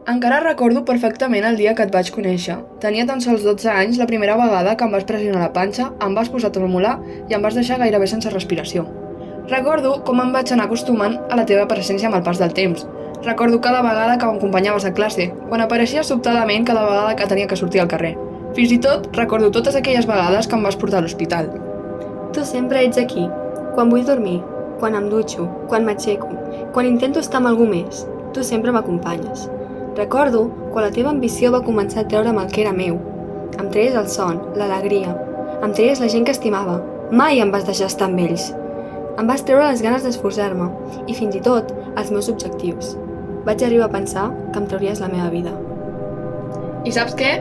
Encara recordo perfectament el dia que et vaig conèixer. Tenia tan sols 12 anys la primera vegada que em vas pressionar la panxa, em vas posar a tremolar i em vas deixar gairebé sense respiració. Recordo com em vaig anar acostumant a la teva presència amb el pas del temps. Recordo cada vegada que m'acompanyaves a classe, quan apareixies sobtadament cada vegada que tenia que sortir al carrer. Fins i tot recordo totes aquelles vegades que em vas portar a l'hospital. Tu sempre ets aquí, quan vull dormir, quan em dutxo, quan m'aixeco, quan intento estar amb algú més. Tu sempre m'acompanyes. Recordo quan la teva ambició va començar a treure'm el que era meu. Em treies el son, l'alegria, em treies la gent que estimava. Mai em vas deixar estar amb ells. Em vas treure les ganes d'esforçar-me i fins i tot els meus objectius. Vaig arribar a pensar que em trauries la meva vida. I saps què?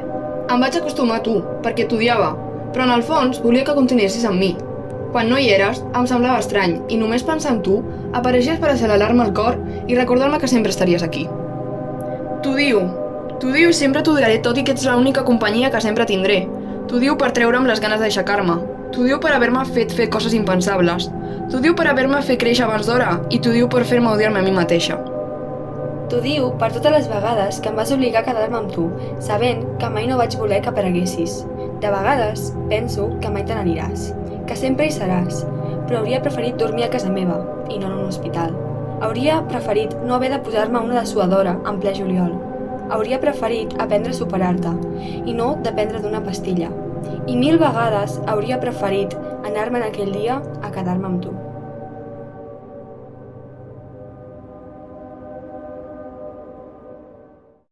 Em vaig acostumar a tu, perquè t'odiava, però en el fons volia que continuessis amb mi. Quan no hi eres, em semblava estrany i només pensar en tu, apareixies per accelerar-me el cor i recordar-me que sempre estaries aquí. T'ho diu i sempre t'ho diré tot i que ets l'única companyia que sempre tindré. T'ho diu per treure'm les ganes d'aixecar-me. T'ho diu per haver-me fet fer coses impensables. T'ho diu per haver-me fet créixer abans d'hora i t'ho diu per fer-me odiar-me a mi mateixa. T'ho diu per totes les vegades que em vas obligar a quedar-me amb tu, sabent que mai no vaig voler que apareguessis. De vegades penso que mai te n'aniràs, que sempre hi seràs, però hauria preferit dormir a casa meva i no en un hospital. Hauria preferit no haver de posar-me una dessuadora en ple juliol. Hauria preferit aprendre a superar-te i no dependre d'una pastilla. I 1000 vegades hauria preferit anar-me en aquell dia a quedar-me amb tu.